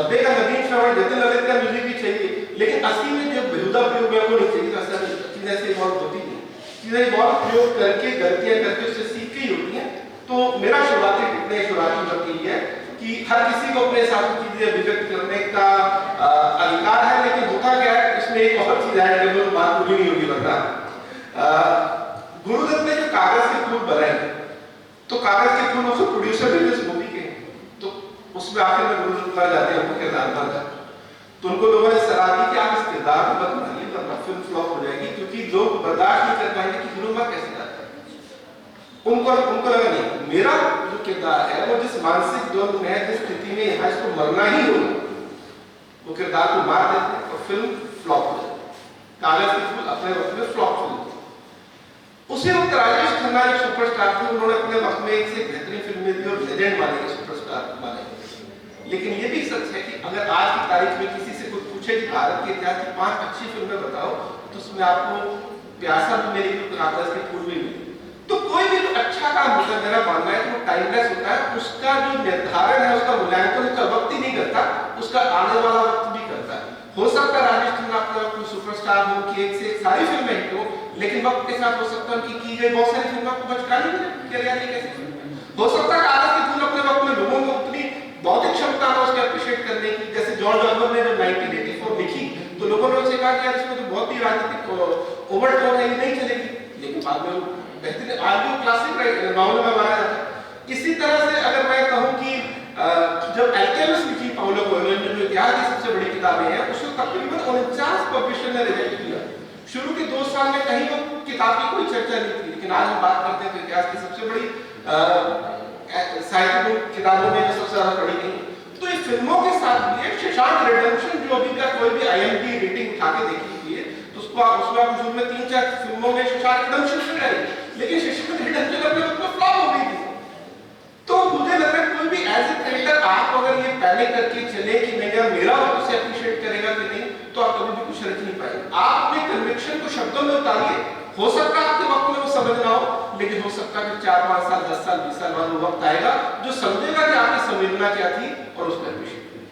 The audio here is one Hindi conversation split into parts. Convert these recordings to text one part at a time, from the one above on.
90 का नदीम श्रवण जतिन ललित का म्यूजिक भी चाहिए, लेकिन 80 में जो बेहुदा प्रयोग है वो नहीं चाहिए। तो ऐसा चीजें ऐसे इवॉल्व होती नहीं, चीजें इवॉल्व प्रयोग करके गलतियां करके उससे सीख के ही होती हैं। तो मेरा शुरुआती वक्त यही है कि हर किसी को अपने हिसाब से चीजें अभिव्यक्त करने का अधिकार है, लेकिन होता क्या है इसमें एक बहुत चीज है जो बात पूरी नहीं होगी वरना। गुरुदत्त ने जो कागज के फूल बनाए, तो कागज के फूल उसको प्रोड्यूसर भी इस मूवी के, तो उसमें आखिर में गुरुदत्त मर जाते हैं, उनको किरदार मर जाता है। तो उनको लोगों ने सलाह दी कि आप इस किरदार को मत बनाइए वरना फिल्म फ्लॉप हो जाएगी, क्योंकि लोग बर्दाश्त नहीं कर पाएंगे कि हीरो मर कैसे जाता है। उनको लगा नहीं, मेरा जो किरदार है वो जिस मानसिक द्वंद में है, जिस स्थिति में यहाँ इसको मरना ही होगा, वो किरदार को मार देते हैं और फिल्म फ्लॉप हो जाती है। कागज के फूल अपने वक्त में फ्लॉप हो जाती है। उसी वक्त राजेश खन्ना जो सुपरस्टार थे, उन्होंने अपने वक्त में एक से बेहतरीन फिल्में दी और लेजेंड माने सुपरस्टार माने। लेकिन ये भी सच है कि अगर आज की तारीख में किसी से कोई पूछे कि भारत के इतिहास की 5 अच्छी फिल्में बताओ, तो उसमें आपको प्यासा भी मेरी कागज के फूल भी मिले। तो कोई भी जो अच्छा काम होता है, मेरा मानना है कि वो टाइमलेस होता है, उसका जो निर्धारण है, उसका मूल्यांकन उसका वक्त ही नहीं करता, उसका आने वाला वक्त भी करता है। हो सकता है राजेश खन्ना अपने सुपरस्टार हो कि एक से एक सारी फिल्में हिट हो, लेकिन वक्त के साथ हो सकता है उनकी की गई बहुत सारी फिल्मों को बचका नहीं मिले कि यार ये कैसी फिल्म है। हो सकता है कागज के फूल अपने वक्त में लोगों को उतनी बौद्धिक क्षमता ना उसको एप्रिशिएट करने की, जैसे जॉर्ज ऑर्वेल ने जब 1984 लिखी तो लोगों ने उसे कहा कि यार इसमें तो बहुत ही राजनीतिक ओवरटोन है, ये नहीं चलेगी, लेकिन बाद में बेहतरीन आज भी क्लासिक नॉवल में माना जाता है। इसी तरह से अगर मैं कहूं कि जब एल्केमिस्ट लिखी पाउलो कोएल्हो ने, जो इतिहास की सबसे बड़ी किताबें हैं, उसको तकरीबन 49 पब्लिशर ने रिजेक्ट किया। शुरू के 2 साल में कहीं वो किताब की कोई चर्चा नहीं थी, लेकिन आज हम बात करते हैं तो इतिहास की सबसे बड़ी साहित्यिक किताबों में जो सबसे ज्यादा पढ़ी गई। तो इस फिल्मों के साथ भी शशांक रिडेम्पशन जो अभी का कोई भी IMDb रेटिंग उठा के देख लीजिए तो उसमें आप शुरू में 3-4 फिल्मों में शशांक रिडेम्पशन मिल रही है, लेकिन शशांक रिडेम्पशन अपने वक्त में फ्लॉप हो गई थी। तो मुझे लग रहा है कोई भी एज ए क्रिएटर आप अगर ये पहले करके चले कि नहीं यार मेरा वक्त उसे अप्रिशिएट करेगा कि नहीं, तो आप कभी भी कुछ रच नहीं पाएंगे। आप अपने कन्विक्शन को शब्दों में उतारिए, हो सकता है आपके वक्त में वो समझ ना हो, लेकिन हो सकता है कि 4-5 साल 10 साल 20 साल बाद वो वक्त आएगा जो समझेगा कि आपकी संवेदना क्या थी और उसको अप्रिशिएट करेगा।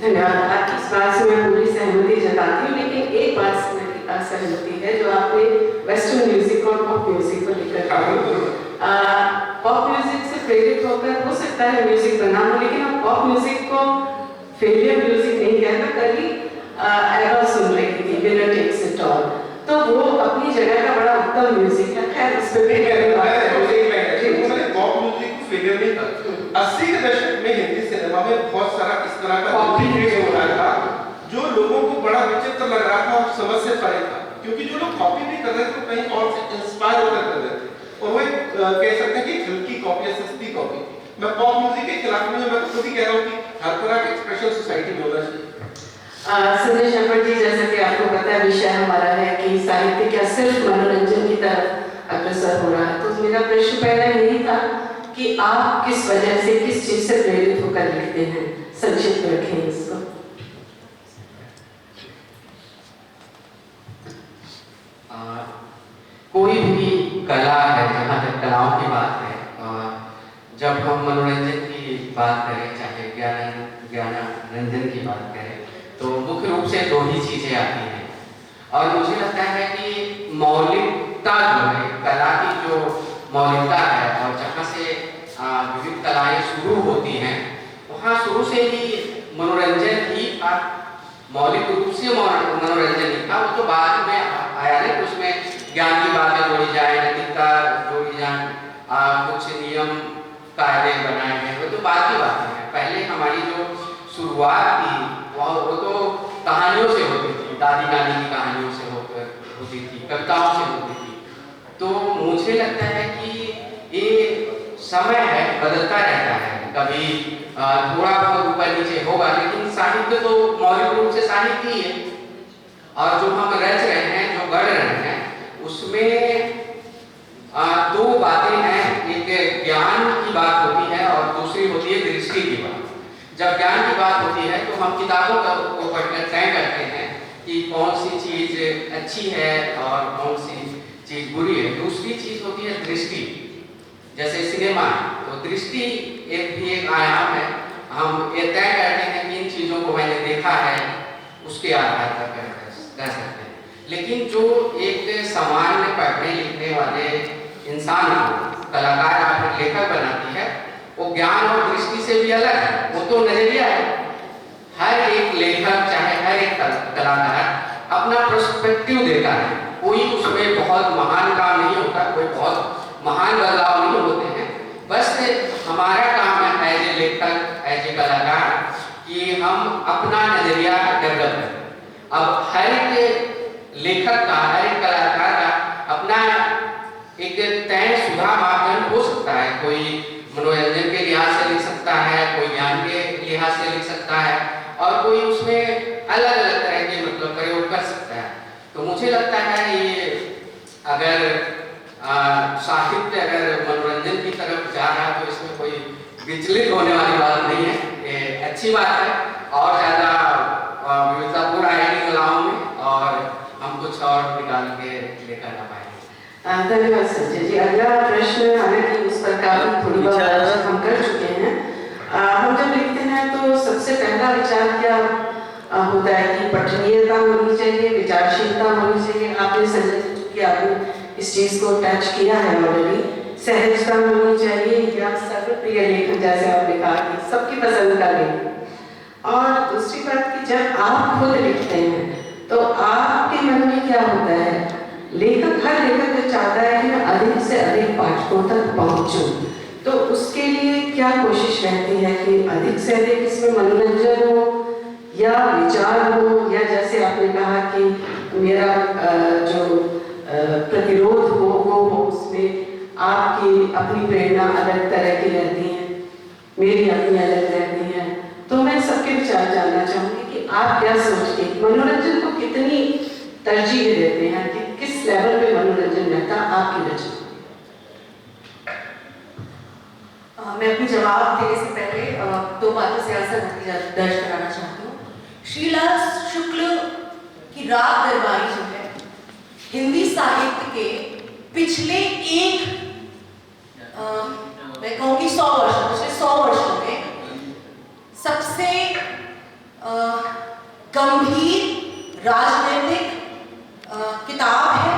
धन्यवाद। आपकी इस बात से मैं पूरी सहमति जताती हूँ, लेकिन एक बात से मेरी असहमति है जो आपने वेस्टर्न म्यूजिक और पॉप म्यूजिक को लेकर पॉप म्यूजिक से प्रेरित होकर हो सकता है म्यूजिक बना हो, लेकिन हम पॉप म्यूजिक को फेलियर म्यूजिक नहीं कहना। कल ही एबा सुन रही थी विनर टेक्स इट ऑल, तो वो अपनी जगह का बड़ा उत्तम म्यूजिक है। खैर उस पे पॉप म्यूजिक को फेलियर नहीं था। 80 के दशक में हिंदी सिनेमा में बहुत सारा इस तरह का हो रहा था जो लोगों को बड़ा विचित्र लग रहा था और समझ से परे था, क्योंकि जो लोग कॉपी भी कर रहे थे कहीं और से इंस्पायर होकर कर रहे थे, और वो कह सकते हैं कि हल्की कॉपी या सस्ती कॉपी थी। मैं पॉप म्यूजिक के खिलाफ नहीं हूं, मैं तो खुद ही कह रहा हूं कि हर तरह का एक्सप्रेशन सोसाइटी में होना चाहिए। संजय शंकर जी, जैसा कि आपको पता है विषय हमारा है कि साहित्य क्या सिर्फ मनोरंजन की तरफ अग्रसर हो रहा है, तो मेरा प्रश्न पहला यही था कि आप किस वजह से, किस चीज से प्रेरित होकर लिखते हैं? संक्षिप्त रखें इसको। कोई भी कला है, जहाँ तक कलाओं की बात है, जब हम मनोरंजन की बात करें, चाहे ज्ञानानंदन की बात करें, तो मुख्य रूप से 2 ही चीजें आती हैं। और मुझे लगता है कि मौलिकता जो है, कला की जो मौलिकता है और जहाँ से विविध कलाएं शुरू होती हैं, वहाँ शुरू से ही मनोरंजन ही मौलिक रूप से मनोरंजन ही था। वो तो बाद में आया ना, उसमें ज्ञान की बातें जोड़ी जाए, नैतिकता जोड़ी जाए, कुछ नियम कायदे बनाए गए, वो तो बाद की बातें हैं। पहले हमारी जो शुरुआत थी वो तो कहानियों से होती थी, दादी नानी की कहानियों से होती थी, कविताओं से होती थी। तो मुझे लगता है कि ये समय है, बदलता रहता है, कभी थोड़ा बहुत ऊपर नीचे होगा, लेकिन साहित्य तो मौलिक रूप से साहित्य ही है। और जो हम रच रहे हैं, जो गढ़ रहे हैं, उसमें 2 बातें हैं। एक ज्ञान की बात होती है और दूसरी होती है दृष्टि की बात। जब ज्ञान की बात होती है तो हम किताबों को पढ़कर तय करते हैं कि कौन सी चीज अच्छी है और कौन सी चीज बुरी है। दूसरी चीज होती है दृष्टि, जैसे सिनेमा, तो दृष्टि एक भी एक आयाम है। हम ये तय करते हैं कि इन चीज़ों को मैंने देखा है उसके आधार पर कह सकते हैं। लेकिन जो एक सामान्य पढ़ने लिखने वाले इंसान को कलाकार या फिर लेखक बनाती है, वो ज्ञान और दृष्टि से भी अलग है। वो तो नजरिया है। हर एक लेखक चाहे हर एक कलाकार अपना पर्सपेक्टिव देता है। कोई उसमें बहुत महान काम नहीं होता, कोई बहुत महान बदलाव नहीं होते हैं। बस हमारा काम है एज ए लेखक, एज ए कलाकार कि हम अपना नजरिया डेवलप करें। अब हर एक लेखक का, हर एक कलाकार का अपना एक तय सुधा मापदंड हो सकता है। कोई मनोरंजन के लिहाज से लिख सकता है, कोई ज्ञान के लिहाज से लिख सकता है, और कोई उसमें अलग अलग तरह के मतलब प्रयोग कर सकता है। तो मुझे लगता है ये अगर साहित्य अगर मनोरंजन की तरफ जा रहा है तो इसमें कोई विचलित होने वाली बात नहीं है। ये अच्छी बात है और ज़्यादा विविधतापूर्ण आएगी कलाओं में और हम कुछ और निकाल के लेकर आ पाएंगे। धन्यवाद संजय जी। अगला प्रश्न, हालांकि उस पर काफी थोड़ी बात हम कर चुके हैं। हम जब लिखते हैं तो सबसे पहला विचार क्या होता है कि पठनीयता होनी चाहिए, विचारशीलता होनी चाहिए। आपने संजय जी चूंकि आपने इस चीज को टच किया है ऑलरेडी, सहजता होनी चाहिए या सर्वप्रिय लेखन, जैसे आपने कहा कि सबकी पसंद का लेखन। और दूसरी बात कि जब आप खुद लिखते हैं तो आपके मन में क्या होता है? लेखक, हर लेखक जो चाहता है कि मैं अधिक से अधिक पाठकों तक पहुंचूं, तो उसके लिए क्या कोशिश रहती है कि अधिक से अधिक इसमें मनोरंजन हो या विचार हो, या जैसे आपने कहा कि मेरा जो प्रतिरोध हो वो उसमें आपकी अपनी प्रेरणा अलग तरह की रहती है, मेरी अपनी अलग रहती है। तो मैं सबके विचार जानना चाहूंगी कि आप क्या सोच के मनोरंजन को कितनी तरजीह देते हैं, कि किस लेवल पे मनोरंजन रहता आपकी रचना? मैं अपनी जवाब देने से पहले दो बातों से असहमति दर्ज कराना चाहती हूँ। श्रीलाल शुक्ल की राग दरबारी जो है, हिंदी साहित्य के पिछले मैं कहूँगी 100 वर्षों, पिछले 100 वर्षों में सबसे गंभीर राजनीतिक किताब है,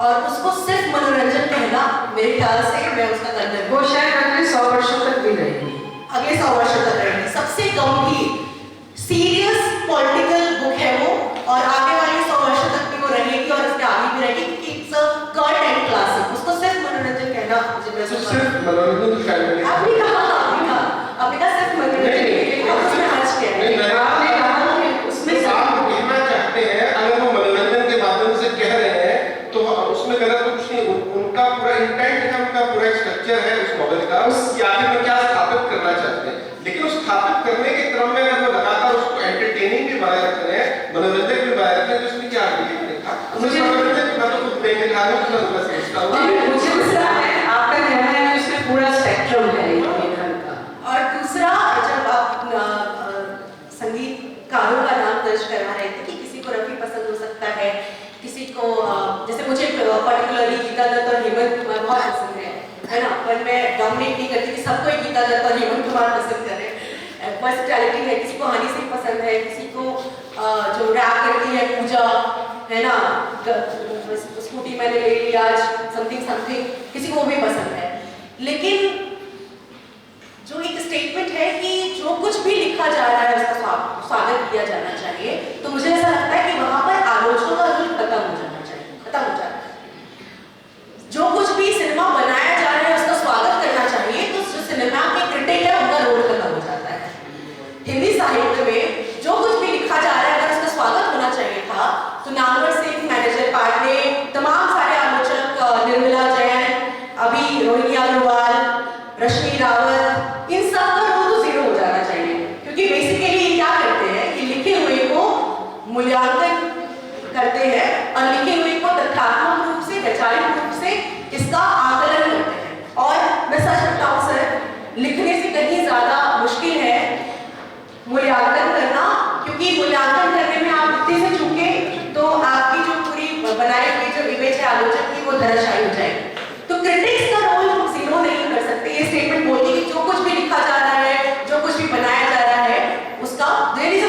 और उसको सिर्फ मनोरंजन कहना मेरे ख्याल से मैं उसका कंधर वो शायद अगले 100 वर्षों तक भी रहेगी, अगले 100 वर्षों तक रहेगी। सबसे गंभीर सीरियस पॉलिटिकल बुक है वो, और आगे वाले 100 वर्षों तक भी वो रहेगी और उसके आगे भी रहेगी, क्योंकि it's a cult and classic. उसको सिर्फ मनोरंजन कहना मुझे महसूस सिर्फ मनोरंजन का नहीं। आपने कहा सिर्फ मनोरंजन, उसमें हर्ष क्या है? आपने कहा कि उसमें आप कहना चाहते हैं, अगर वो मनोरंजन के माध्यम से कह रहे हैं तो उसमें गलत कुछ नहीं। उनका पूरा इंटेंट है, उनका पूरा स्ट्रक्चर है उस नॉवेल का, कि आखिर में क्या स्थापित करना चाहते हैं। लेकिन उस स्थापित करने के क्रम में अगर वो लगातार उसको एंटरटेनिंग भी बनाए रख रहे हैं, मनोरंजन भी बनाए रख रहे हैं, तो उसमें क्या आगे लिखा? मुझे मनोरंजन की बात खुद देख रहा हूं, मैं समझता हूं। मुझे दूसरा है, आपका कहना है कि इसमें पूरा स्पेक्ट्रम है लेखन का। और दूसरा, जब आप संगीतकारों का नाम दर्ज करवा रहे थे कि किसी को रफी पसंद हो सकता है, किसी को जैसे मुझे पर्टिकुलरली गीता दत्त और हेमंत कुमार बहुत पसंद है ना, पर मैं डोमिनेट नहीं करती कि सबको गीता दत्त और हेमंत कुमार पसंद करें। पर्सनैलिटी है, किसी को हनी सिंह पसंद है, किसी को जो रैप करती है पूजा है ना, स्कूटी मैंने ले ली आज, समथिंग समथिंग, किसी को भी पसंद है। लेकिन जो एक स्टेटमेंट है कि जो कुछ भी लिखा जा रहा है उसका स्वागत किया जाना चाहिए, तो मुझे ऐसा लगता है कि वहां पर आलोचना का रोल खत्म हो जाना चाहिए, खत्म हो जाता है। जो कुछ भी सिनेमा बनाया जा रहा है उसका स्वागत करना चाहिए, तो जो सिनेमा के क्रिटिक है उनका रोल खत्म हो जाता है। हिंदी साहित्य में जो कुछ भी लिखा जा रहा है अगर उसका स्वागत होना चाहिए था, तो नामवर सिंह, मैनेजर पांडे, तमाम सारे आलोचक, निर्मला जैन, अभी रोहिणी अग्रवाल, रश्मि रावत, इन सब का रोल तो जीरो हो जाना चाहिए। क्योंकि बेसिकली ये क्या करते हैं कि लिखे हुए को मूल्यांकन करते हैं और लिखे हुए को तथ्यात्मक रूप से, वैचारिक रूप से इसका आकलन करते हैं। और मैं सच बताऊं सर, लिखने से कहीं ज्यादा मुश्किल है मूल्यांकन करना, क्योंकि मूल्यांकन करने में आप इतने से चूके तो आपकी जो पूरी बनाई हुई जो इमेज है आलोचक की वो धराशायी हो जाएगी। तो क्रिटिक्स का रोल हम जीरो नहीं कर सकते। ये स्टेटमेंट बोलती है कि जो कुछ भी लिखा जा रहा है, जो कुछ भी बनाया जा रहा है, उसका देयर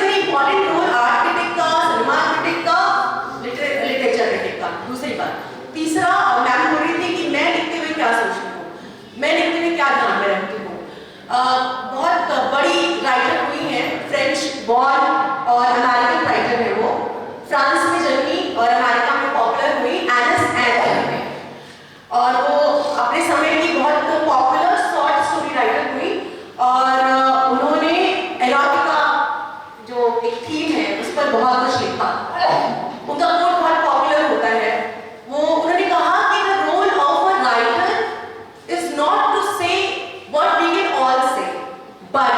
कुछ लिखा, उनका कोट बहुत पॉपुलर होता है। वो उन्होंने कहा कि the role of a writer is not to say what we can all say, but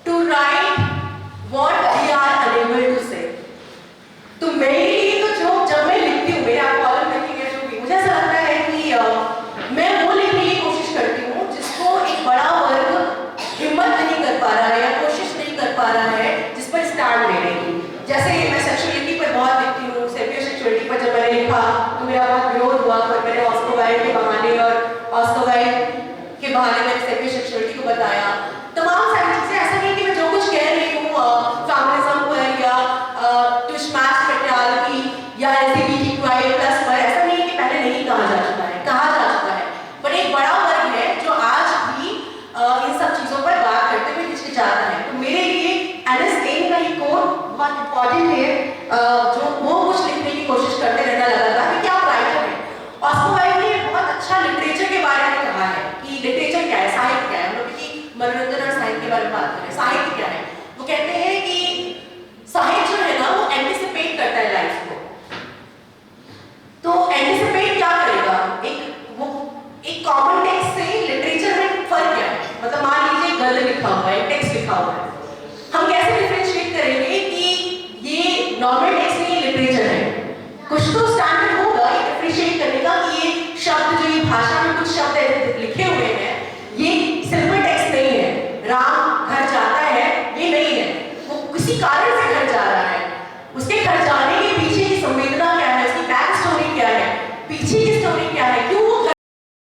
to write what we are unable to say. तो मेरे लिए तो जब मैं लिखती हूँ, मेरे आप कॉलम लिखेंगे जो भी, मुझे ऐसा लगता है कि मैं वो लिखने की कोशिश करती हूँ जिसको एक बड़ा वर्ग हिम्मत नहीं कर पा रहा है या कोशिश नहीं कर पा रहा है जिस पर स्टैंड लेने की। जैसे मैं सेक्सुअलिटी पर बहुत लिखती हूँ, सेपियो सेक्सुअलिटी पर जब मैंने लिखा तो मेरा बहुत विरोध हुआ, पर मैंने ऑस्को वाइल्ड के बहाने और ऑस्को वाइल्ड के बहाने मैंने सेपियो सेक्सुअलिटी को बताया। तमाम सारी चीजें, ऐसा नहीं कि मैं जो कुछ कह रही हूँ फेमिनिज्म पर या टू स्मैश पेट्रियार्की या LGBTQIA+ पर, ऐसा नहीं है कि पहले नहीं कहा जा चुका है, कहा जा चुका है, पर एक बड़ा वर्ग है जो आज भी इन सब चीजों पर बात करते हुए हिचकिचाता है। तो मेरे लिए एलिस केन का ये कोट बहुत इंपॉर्टेंट है, जो वो कुछ लिखने की कोशिश करते रहना लगातार कि क्या आप राइटर हैं। ऑस्को वाइल्ड ने बहुत अच्छा लिटरेचर के बारे में कहा है कि लिटरेचर क्या है, साहित्य क्या है। हम लोग कि मनोरंजन और साहित्य के बारे में बात करें, साहित्य क्या है। वो कहते हैं कि साहित्य जो है ना वो एंटिसिपेट करता है लाइफ को। तो एंटिसिपेट क्या करेगा, एक कॉमन टेक्स्ट से लिटरेचर में फर्क क्या है। मतलब मान लीजिए गद्य लिखा हुआ है, टेक्स्ट लिखा हुआ है, हम कैसे डिफरेंशिएट करेंगे कि ये नॉर्मल टेक्स्ट नहीं, लिटरेचर है। कुछ तो